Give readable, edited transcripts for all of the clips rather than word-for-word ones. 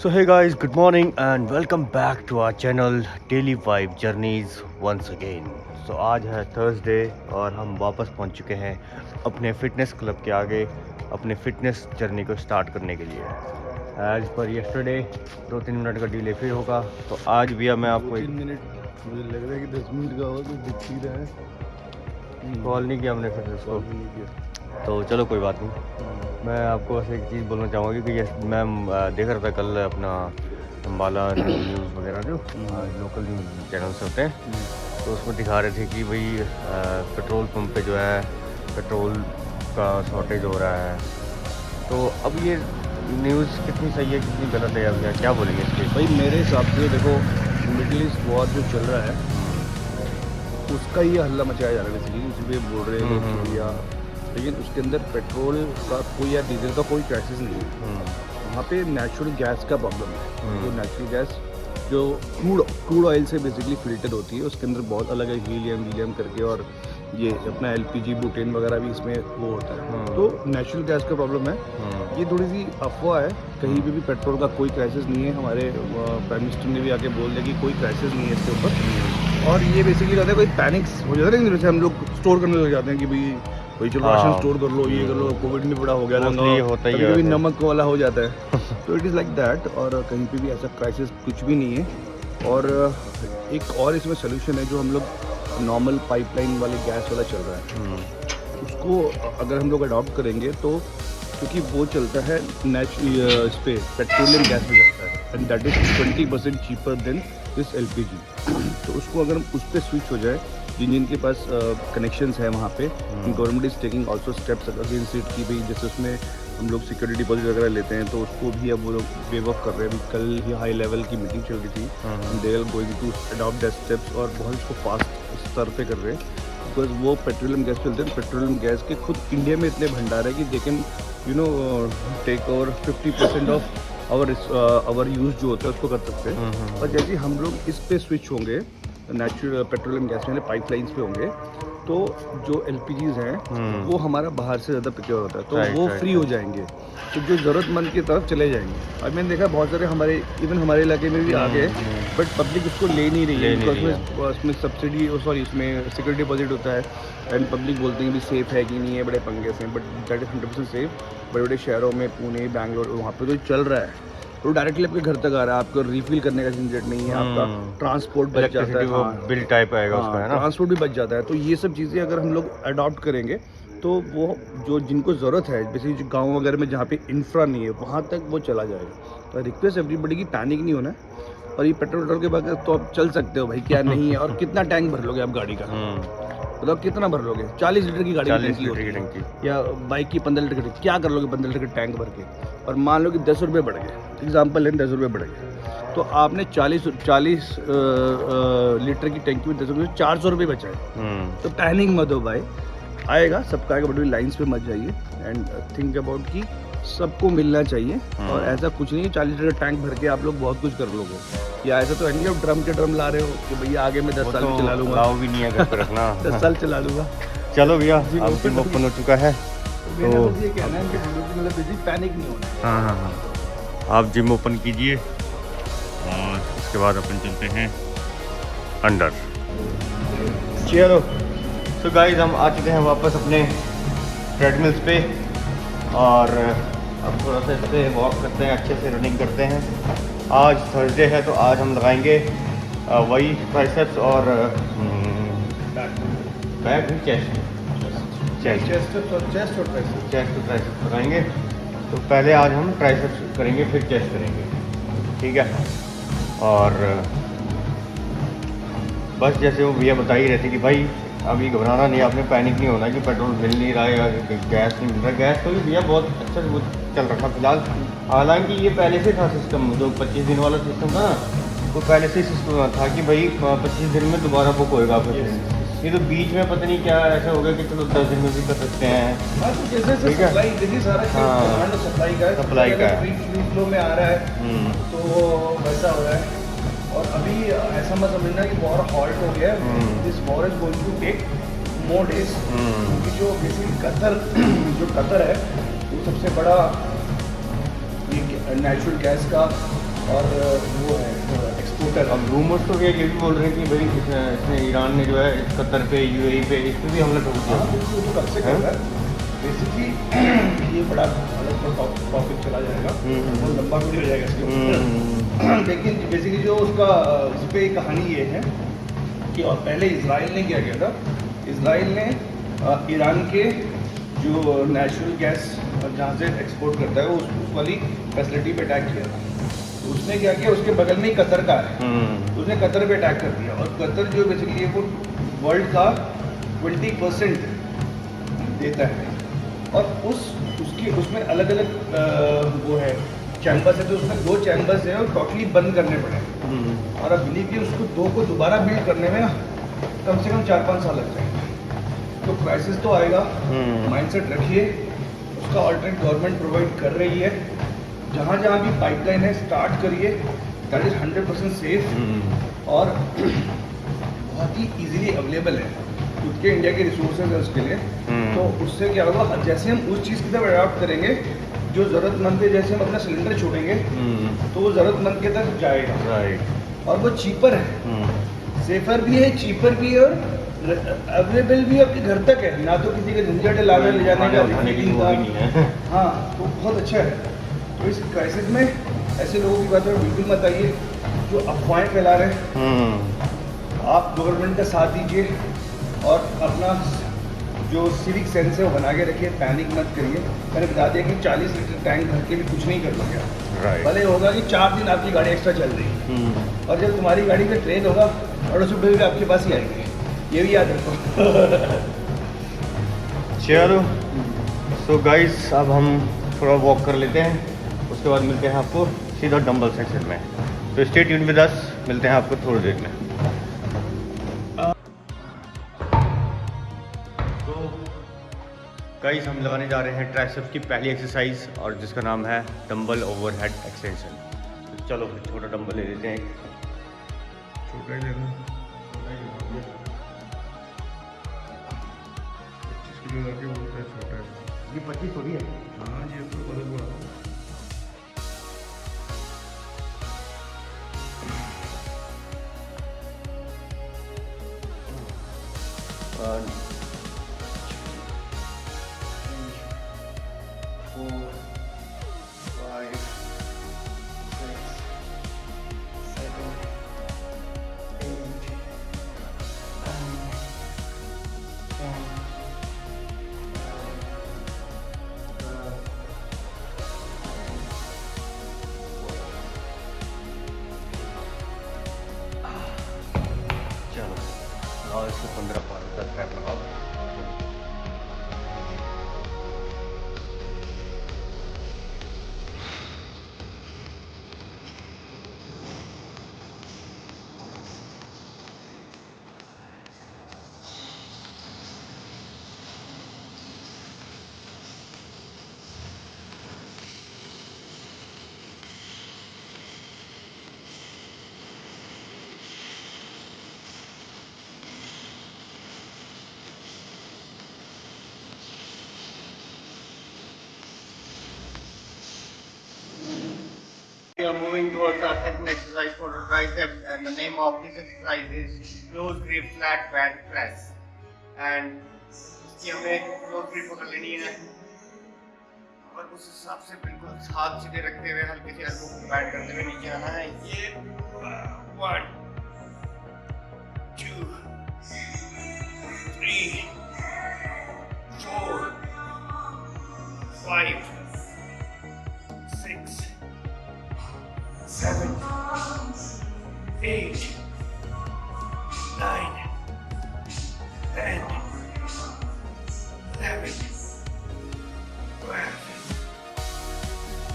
So hey guys, good morning and welcome back to our channel Daily Vibe Journeys once again. So आज है Thursday और हम वापस पहुंच चुके हैं अपने फिटनेस क्लब के आगे अपने फिटनेस जर्नी को स्टार्ट करने के लिए। एज पर यस्टरडे 2-3 मिनट का डिले फिर होगा, तो आज भी मैं आपको 2-3 मिनट मुझे लग रहा है कि 10 मिनट का हो तो दिख ही रहा है। कॉल नहीं किया हमने फिटनेस को, नहीं किया। तो चलो कोई बात नहीं। मैं आपको बस एक चीज़ बोलना चाहूँगा कि मैं देख रहा था कल अपना अम्बाला न्यूज़ वगैरह जो लोकल न्यूज़ चैनल्स होते हैं, तो उसमें दिखा रहे थे कि भाई पेट्रोल पंप पे जो है पेट्रोल का शॉर्टेज हो रहा है। तो अब ये न्यूज़ कितनी सही है कितनी गलत है, अब क्या बोलेंगे इसके? भाई मेरे हिसाब से देखो, मिडिल ईस्ट वॉर जो चल रहा है उसका ही हल्ला मचाया जा रहा है बेसिकली, उसमें बोल रहे हैं लोग या, लेकिन उसके अंदर पेट्रोल का कोई या डीजल का कोई क्राइसिस नहीं है। वहाँ पे नेचुरल गैस का प्रॉब्लम है। जो नेचुरल गैस जो क्रूड ऑयल से बेसिकली फिल्टर होती है, उसके अंदर बहुत अलग है हीलियम करके, और ये अपना एलपीजी बुटेन वगैरह भी इसमें वो होता है। तो नेचुरल गैस का प्रॉब्लम है। ये थोड़ी सी अफवाह है, कहीं पे भी पेट्रोल का कोई क्राइसिस नहीं है। हमारे प्राइम मिनिस्टर ने भी आके बोल दिया कि कोई क्राइसिस नहीं है इसके ऊपर। और ये बेसिकली रहता है कोई पैनिक्स हो जाता है ना, जैसे हम लोग स्टोर करने लग जाते हैं कि भाई चलो राशन स्टोर कर लो, ये कर लो, कोविड में बड़ा हो गया था, होता ही कभी नमक वाला हो जाता है। तो इट इज़ लाइक दैट, और कहीं पे भी ऐसा क्राइसिस कुछ भी नहीं है। और एक और इसमें सोल्यूशन है, जो हम लोग नॉर्मल पाइपलाइन वाले गैस वाला चल रहा है, उसको अगर हम लोग अडॉप्ट करेंगे तो, क्योंकि वो चलता है इस पे पेट्रोलियम गैस पे चलता है, and that is 20% cheaper than this LPG. तो उसको अगर उस पर स्विच हो जाए, जिनके पास कनेक्शंस है वहाँ पे, government is taking also steps against it की भाई, जैसे उसमें हम लोग सिक्योरिटी डिपॉजिट वगैरह लेते हैं, तो उसको भी अब वो लोग वेव ऑफ कर रहे हैं। कल ही हाई लेवल की मीटिंग चल रही थी, they are going to adopt that steps, और बहुत इसको फास्ट स्तर पे कर रहे हैं, बिकॉज वो पेट्रोलियम गैस चलते हैं। पेट्रोलियम गैस के खुद इंडिया में इतने भंडार है कि they can take over 50% of our use जो होता है उसको कर सकते हैं। और जैसे हम लोग इस पे स्विच होंगे, नेचुरल पेट्रोलियम गैस में पाइपलाइंस पे होंगे, तो जो एलपीजीज हैं वो हमारा बाहर से ज़्यादा प्रोक्योर होता है, तो वो फ्री हो जाएंगे, तो जो ज़रूरतमंद की तरफ चले जाएंगे। और मैंने देखा बहुत सारे हमारे इलाके में भी आ गए, बट पब्लिक उसको ले नहीं रही है, बिकॉज उसमें सब्सिडी इसमें सिक्योरिटी डिपॉजिट होता है, एंड पब्लिक बोलते हैं भी सेफ़ है कि नहीं है, बड़े पंगे से, बट दैट इज़ 100% सेफ़। बड़े बड़े शहरों में पुणे, बैंगलोर, वहाँ पे तो चल रहा है, तो डायरेक्टली आपके घर तक आ रहा है, आपको रिफिल करने का झंझट नहीं है, आपका ट्रांसपोर्ट बच जाता है, वो बिल टाइप आएगा उसका, है ना, ट्रांसपोर्ट भी बच जाता है। तो ये सब चीज़ें अगर हम लोग अडॉप्ट करेंगे, तो वो जो जिनको ज़रूरत है, बेसिकली जो गाँव वगैरह में जहाँ पे इंफ्रा नहीं है, वहाँ तक वो चला जाएगा। तो रिक्वेस्ट एवरीबडी की पैनिक नहीं होना है। और ये पेट्रोल के बगैर तो आप चल सकते हो भाई, क्या नहीं है। और कितना टैंक भर लोगे आप गाड़ी का, मतलब कितना भर लोगे? 40 लीटर की गाड़ी की टंकी, या बाइक की 15 लीटर की, क्या कर लोगे 15 लीटर टैंक भर के? और मान लो कि 10 रुपये बढ़ गए, एग्जाम्पल है, 10 रुपये बढ़ गए, तो आपने 40 लीटर की टैंकी में 10 रुपये, 400 रुपये बचाए। तो पैनिक मत हो भाई, आएगा सबका आएगा, बड़ी लाइन्स पे मत जाइए, एंड थिंक अबाउट कि सबको मिलना चाहिए। और ऐसा कुछ नहीं है 40 लीटर टैंक भर के आप लोग बहुत कुछ कर लोगे, या ऐसा तो है नहीं आप ड्रम के ड्रम ला रहे हो कि भैया आगे मैं 10 साल में चला लूँगा, भी नहीं है घर पे रखना 10 साल चला लूँगा। चलो भैया, अब जिम ओपन हो चुका है, तो ये कहना है कि मतलब पैनिक नहीं होना। हाँ, आप जिम ओपन कीजिए और उसके बाद अपन चलते हैं अंडर। चलो, तो गाइस हम आ चुके हैं वापस अपने ट्रेडमिल्स पे, और अब थोड़ा सा इस पर वॉक करते हैं, अच्छे से रनिंग करते हैं। आज थर्सडे है, तो आज हम लगाएंगे वही ट्राइसेप्स और बैक चेस्ट और ट्राइसेप्स लगाएंगे। तो पहले आज हम ट्राइसेप्स करेंगे, फिर चेस्ट करेंगे, ठीक है। और बस जैसे वो भैया बता ही रहे थे कि भाई अभी घबराना नहीं, आपने पैनिक नहीं होना कि पेट्रोल मिल नहीं रहा है या गैस नहीं मिल रहा। गैस तो भी भैया बहुत अच्छा वो चल रहा था फिलहाल, हालांकि ये पहले से था सिस्टम, जो 25 दिन वाला सिस्टम था ना, वो पहले से सिस्टम था कि भाई 25 दिन में दोबारा बुक होएगा आपका। ये तो बीच में पता नहीं क्या ऐसा हो गया कि चलो 10 दिन में भी कर सकते हैं। तो जैसे सप्लाई, देखिए सारा डिमांड सप्लाई का है, फ्री फ्लो में आ रहा है, तो वैसा हो रहा है। और अभी ऐसा मत समझना कि वॉर हॉल्ट हो गया है, this war is going to take more days, क्योंकि जो बेसिकली कतर है वो सबसे बड़ा ये नेचुरल गैस का और वो है एक्सपोर्टर। अब रूमर्स तो ये भी बोल रहे हैं कि भाई इसने ईरान ने जो है कतर पे यूएई पे इस पे भी हमला ठोक दिया। हाँ बिल्कुल, तो कब से कर रहा है बेसिकली। ये बड़ा अलग टॉपिक चला जाएगा, बहुत लंबा वीडियो हो जाएगा इसके ऊपर। लेकिन बेसिकली जो उसका इस पर कहानी ये है कि और पहले इसराइल ने क्या किया था, इसराइल ने ईरान के जो नेचुरल गैस जहाँ से एक्सपोर्ट करता है उस वाली फैसिलिटी पे अटैक किया था। तो उसने क्या किया, उसके बगल में ही कतर का है, तो उसने कतर पे अटैक कर दिया। और कतर जो बेसिकली वो वर्ल्ड का 20% देता है, और उसमें अलग अलग वो है चैम्बर्स है, तो उसमें 2 चैम्बर्स हैं और टोटली बंद करने पड़े। और अब बिलीव कि उसको 2 को दोबारा बिल्ड करने में ना कम से कम 4-5 साल लग जाएंगे। तो क्राइसिस तो आएगा, माइंडसेट रखिए। उसका ऑल्टरनेट गवर्नमेंट प्रोवाइड कर रही है। जहाँ जहाँ भी पाइपलाइन है स्टार्ट करिए, दैट इज़ 100% सेफ और बहुत ही इजीली अवेलेबल है। खुद के इंडिया के रिसोर्सेज है उसके लिए। तो उससे क्या होगा, जैसे हम उस चीज़ की तरफ अडॉप्ट करेंगे जो ज़रूरतमंद है, जैसे हम अपना सिलेंडर छोड़ेंगे तो वो ज़रूरतमंद के तक जाएगा। राइट। और वो चीपर है, सेफर भी है, चीपर भी है, और अवेलेबल भी आपके घर तक है। ना तो किसी का झंझट है लाना ले जाने का, रिफिलिंग का। हाँ, तो बहुत अच्छा है। तो इस क्राइसिस में ऐसे लोगों की बात में बिल्कुल मत आइए जो अफवाहें फैला रहे हैं। आप गवर्नमेंट का साथ दीजिए और अपना जो सिविक सेंस है वो बना के रखिए, पैनिक मत करिए। मैंने बता दिया कि 40 लीटर टैंक भर के भी कुछ नहीं कर लोगे। भले होगा कि 4 दिन आपकी गाड़ी एक्स्ट्रा चल रही है, और जब तुम्हारी गाड़ी में ट्रेन होगा और उस भी आपके पास ही आएंगे, ये भी याद रखो। चलो तो गाइस अब हम थोड़ा वॉक कर लेते हैं, उसके बाद मिलते हैं आपको सीधा डंबल सेक्शन में। तो स्टे ट्यून विद अस, मिलते हैं आपको थोड़ी देर में। तो गाइस हम लगाने जा रहे हैं ट्राइसेप्स की पहली एक्सरसाइज, और जिसका नाम है डंबल ओवरहेड एक्सटेंशन। तो चलो फिर छोटा डंबल ले लेते हैं, छोटा ही लेना। 25 किलो करके बोलता है छोटा है, ये 25 थोड़ी है। हाँ ये तो बहुत बड़ा। और इसको 15 पार 10 रैप लगाओ। We are moving towards our second exercise for the triceps, and the name of this exercise is close grip flat band press. And इसकी हमें close grip पकड़ लेनी है और उस हिसाब से बिल्कुल हाथ सीधे रखते हुए हल्के से elbow को बैंड करते हुए नीचे आना है। ये 1 2 3 4 5 6 7 8 9 10 11 12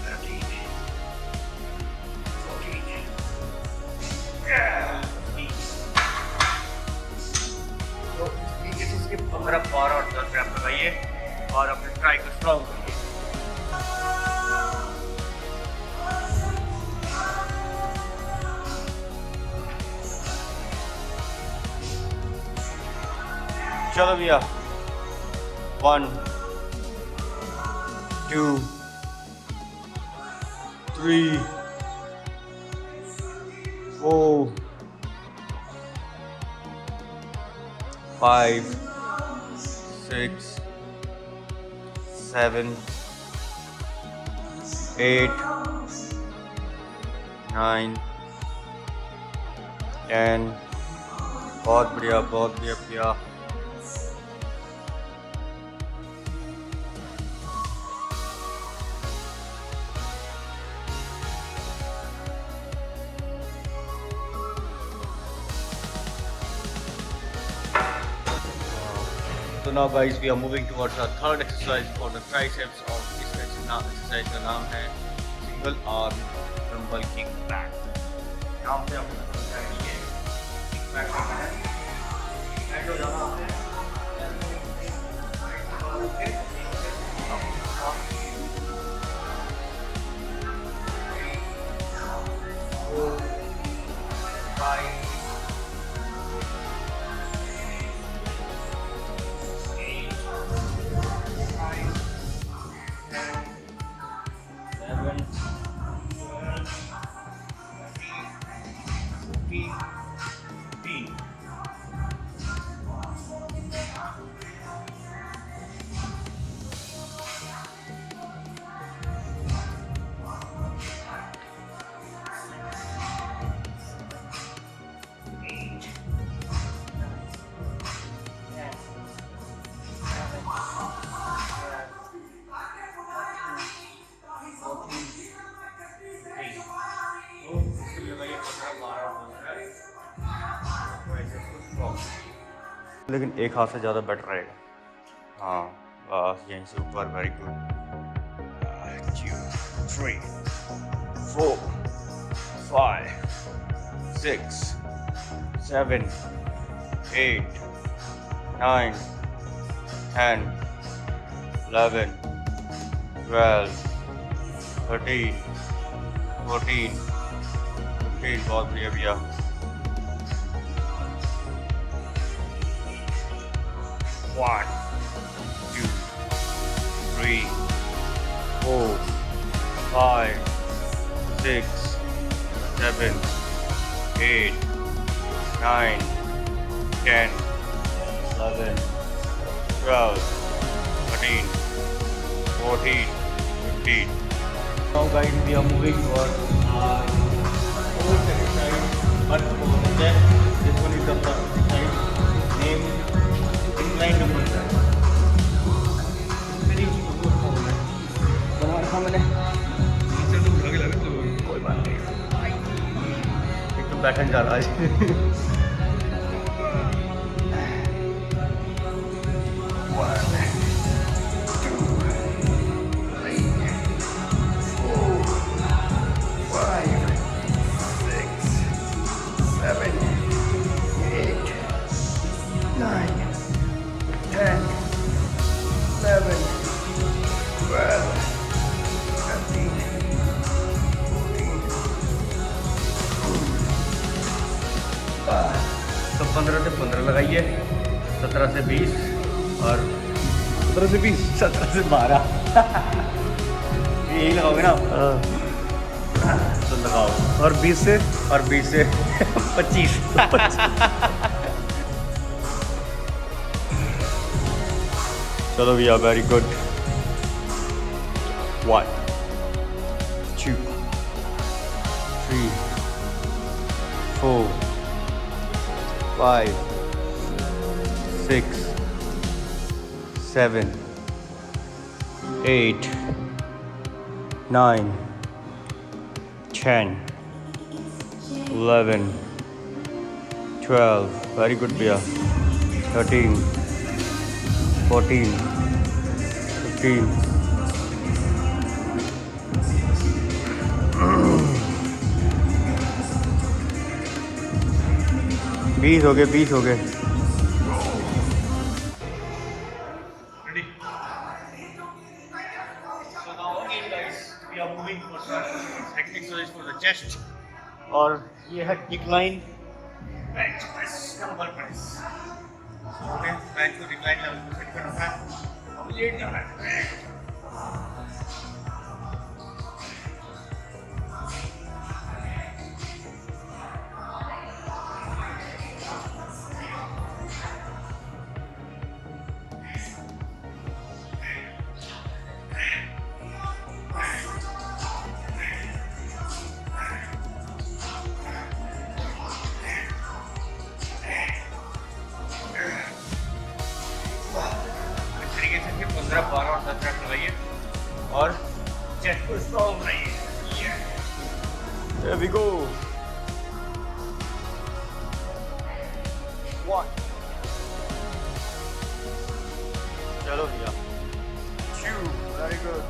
13 14 तो इस तरीके से इसके 15 बार और 10 रैप लगाइए और अपने ट्राई को स्ट्रॉन्ग करिए। चलो भैया 1 2 3 4 5 6 7 8 9 10 बहुत बढ़िया भैया So now guys we are moving towards our third exercise for the triceps और इस exercise का नाम है single arm dumbbell kick back। यहाँ पे आपको किक बैक करना है, बैक हो जाना आपने लेकिन एक हाथ से ज़्यादा बेटर रहेगा। हाँ बस यहीं से ऊपर। Very good. 2 3 4 5 6 7 8 9 10 11 12 13 14 15 बहुत बढ़िया भैया। 1 2 3 4 5 6 7 8 9 10 11 12 13 14 15 Now guys we are moving towards our fourth exercise, but for the chest. This one is the first exercise named incline dumbbell press। मेरी बना रखा मैंने, कोई बात नहीं, एक तो बैठन जा रहा है। तो 15 से 15 लगाइए, 17 से 20 और 17 से 20, 17 से 12 यही लगाओगे ना तो लगाओ। और 20 से 25 चलो भैया। Very good. 1 2 3 4 5 6 7 8 9 10 11 12 very good भैया। 13 14 15 20 हो गए। चेस्ट और ये है decline bench press, dumbbell press. हमें बेंच को डिक्लाइन लेवल पे सेट करना है, अब लेट जाना है। There we go. One. चलो भैया. Two. Very good.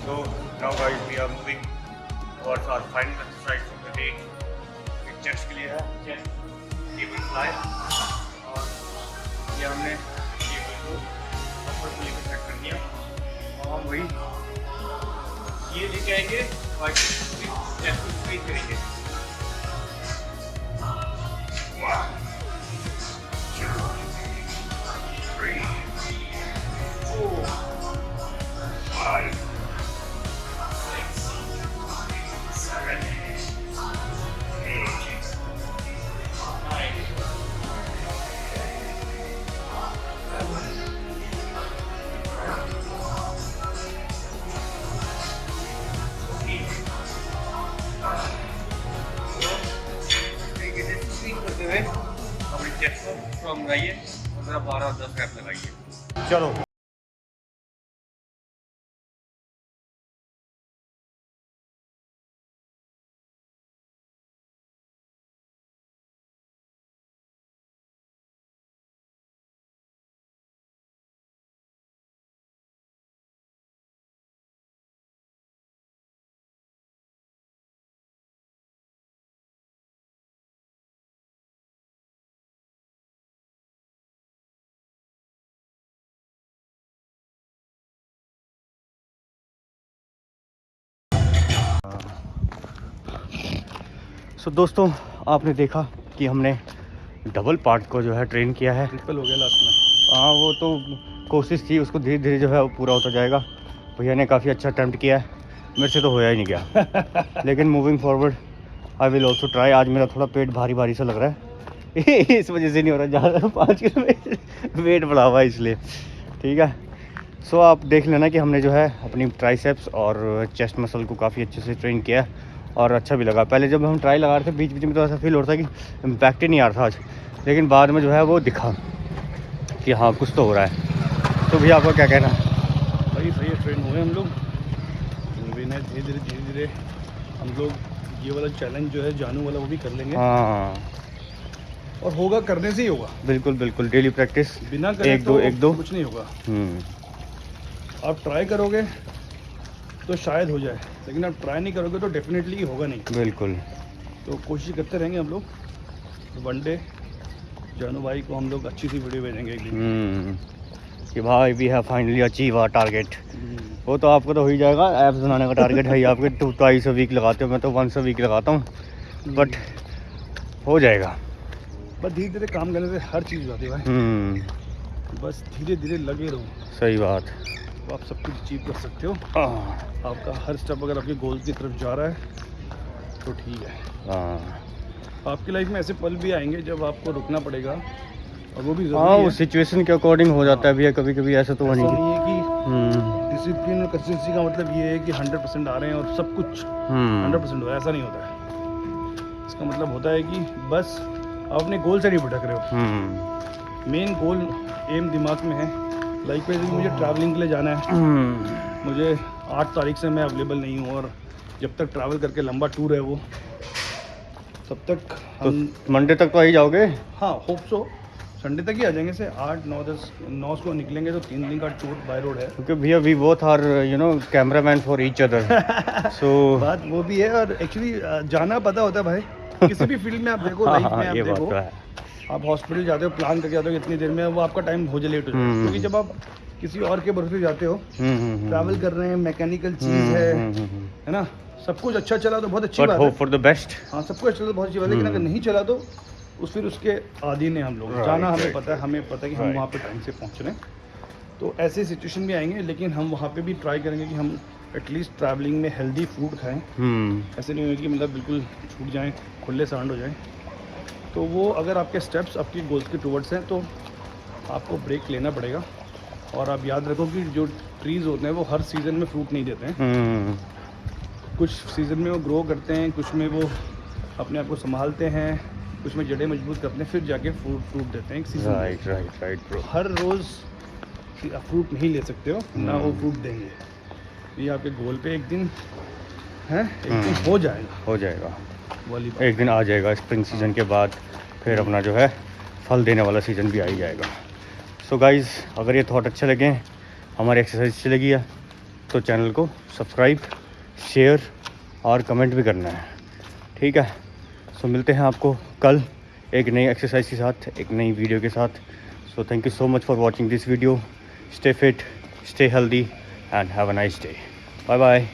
So now guys we are moving towards our final exercise of the day. ये चेस्ट के लिए है, चेस्ट टेबल फ्लाई और ये हमने टेबल को ऊपर से लेकर सेट कर दिया और हम वही ये लेके आएंगे और चेस्ट को स्क्वीज करेंगे. 1 2 3 4 5 अपने चेस्ट को स्ट्रॉन्ग बनाइए और जरा 12 और 10 रैप लगाइए. चलो दोस्तों आपने देखा कि हमने डबल पार्ट को जो है ट्रेन किया है. ट्रिपल हो गया लास्ट में. हाँ वो तो कोशिश थी, उसको धीरे धीरे जो है वो पूरा होता जाएगा. भैया ने काफ़ी अच्छा अटैम्प्ट किया है, मेरे से तो होया ही नहीं गया. लेकिन moving forward I will also try. आज मेरा थोड़ा पेट भारी भारी सा लग रहा है. इस वजह से नहीं हो रहा ज़्यादा, 5 किलो वेट बढ़ा हुआ है इसलिए. ठीक है. सो आप देख लेना कि हमने जो है अपनी ट्राइसेप्स और चेस्ट मसल को काफ़ी अच्छे से ट्रेन किया है और अच्छा भी लगा. पहले जब हम ट्राई लगा रहे थे बीच बीच में तो ऐसा फील हो रहा था कि इम्पैक्ट ही नहीं आ रहा था आज, लेकिन बाद में जो है वो दिखा कि हाँ कुछ तो हो रहा है. तो भैया आपका क्या कहना है? भाई सही है, ट्रेन हुए हम लोग. धीरे धीरे हम लोग ये वाला चैलेंज जो है जानू वाला वो भी कर लेंगे. हाँ और होगा, करने से ही होगा. बिल्कुल बिल्कुल. डेली प्रैक्टिस, बिना एक दो कुछ नहीं होगा. आप ट्राई करोगे तो शायद हो जाए, लेकिन आप ट्राई नहीं करोगे तो डेफिनेटली होगा नहीं. बिल्कुल. तो कोशिश करते रहेंगे हम लोग. वन डे जानू भाई को हम लोग अच्छी सी वीडियो भेजेंगे एक दिन कि भाई we have finally achieve our target. वो तो आपको तो हो ही जाएगा. एप्स बनाने का टारगेट है ही आपके. 2 वीक लगाते हो, मैं तो 1 वीक लगाता हूँ, बट हो जाएगा. बस धीरे धीरे काम करने से हर चीज़ होती है भाई. बस धीरे धीरे लगे रहो. सही बात. तो आप सब कुछ अचीव कर सकते हो. आपका हर स्टेप अगर आपके गोल की तरफ जा रहा है तो ठीक है. आपकी लाइफ में ऐसे पल भी आएंगे जब आपको रुकना पड़ेगा, और वो भी हाँ वो सिचुएशन के अकॉर्डिंग हो जाता है भैया. कभी कभी ऐसा तो नहीं है कि डिसिप्लिन और कंसिस्टेंसी का मतलब ये है कि 100% आ रहे हैं और सब कुछ 100% हो रहा है. ऐसा नहीं होता है. इसका मतलब होता है कि बस आप अपने गोल से नहीं भटक रहे हो. मेन गोल एम दिमाग में है. लाइक पे मुझे ट्रैवलिंग के लिए जाना है. मुझे 8 तारीख से मैं अवेलेबल नहीं हूँ, और जब तक ट्रैवल करके लंबा टूर है वो, तब तक हम तो मंडे तक तो आ ही जाओगे. हाँ होप सो. संडे तक ही आ जाएंगे. से 8 9 10 9 को निकलेंगे तो 3 दिन का टूर बाय रोड है. क्योंकि भैया we both are cameraman for each other. So बात वो भी है. और एक्चुअली जाना पता होता है भाई. किसी भी फील्ड में आप देखो, लाइफ में आप देखो, आप हॉस्पिटल जाते हो, प्लान करके जाते हो इतनी देर में, वो आपका टाइम हो जाए, लेट हो जाए. क्योंकि जब आप किसी और के भरोसे जाते हो, ट्रैवल कर रहे हैं, मैकेनिकल चीज़ है ना, सब कुछ अच्छा चला तो बहुत अच्छी बात है. For the best. हाँ सब कुछ अच्छा तो बहुत अच्छी बात है. लेकिन अगर नहीं चला तो फिर उसके आदी ने हम लोग जाना. हमें पता है कि हम वहाँ पे टाइम से पहुँच रहे हैं. तो ऐसे सिचुएशन भी आएंगे, लेकिन हम वहाँ पे भी ट्राई करेंगे कि हम एटलीस्ट ट्रैवलिंग में हेल्दी फूड खाएं। ऐसे नहीं हो कि मतलब बिल्कुल छूट जाएं, खुले सांड हो जाएं। तो वो अगर आपके स्टेप्स आपकी गोल्स के टुवर्ड्स हैं तो आपको ब्रेक लेना पड़ेगा। और आप याद रखो कि जो ट्रीज़ होते हैं वो हर सीज़न में फ्रूट नहीं देते हैं। कुछ सीज़न में वो ग्रो करते हैं, कुछ में वो अपने आप को संभालते हैं, कुछ में जड़ें मजबूत करते हैं, फिर जाके फ्रूट देते हैं एक सीज़न। Right bro. हर रोज़ आप फ्रूट नहीं ले सकते हो, ना वो फ्रूट देंगे। ये आपके गोल पे एक दिन है, एक दिन हो जाएगा वॉलीबॉल, एक दिन आ जाएगा स्प्रिंग सीजन के बाद, फिर अपना जो है फल देने वाला सीज़न भी आ ही जाएगा। सो गाइज़, अगर ये थॉट अच्छे लगे, हमारी एक्सरसाइज अच्छी लगी है, तो चैनल को सब्सक्राइब, शेयर और कमेंट भी करना है, ठीक है। सो मिलते हैं आपको कल एक नई एक्सरसाइज के साथ, एक नई वीडियो के साथ। So thank you so much for watching this video. Stay fit, stay healthy and have a nice day. Bye bye.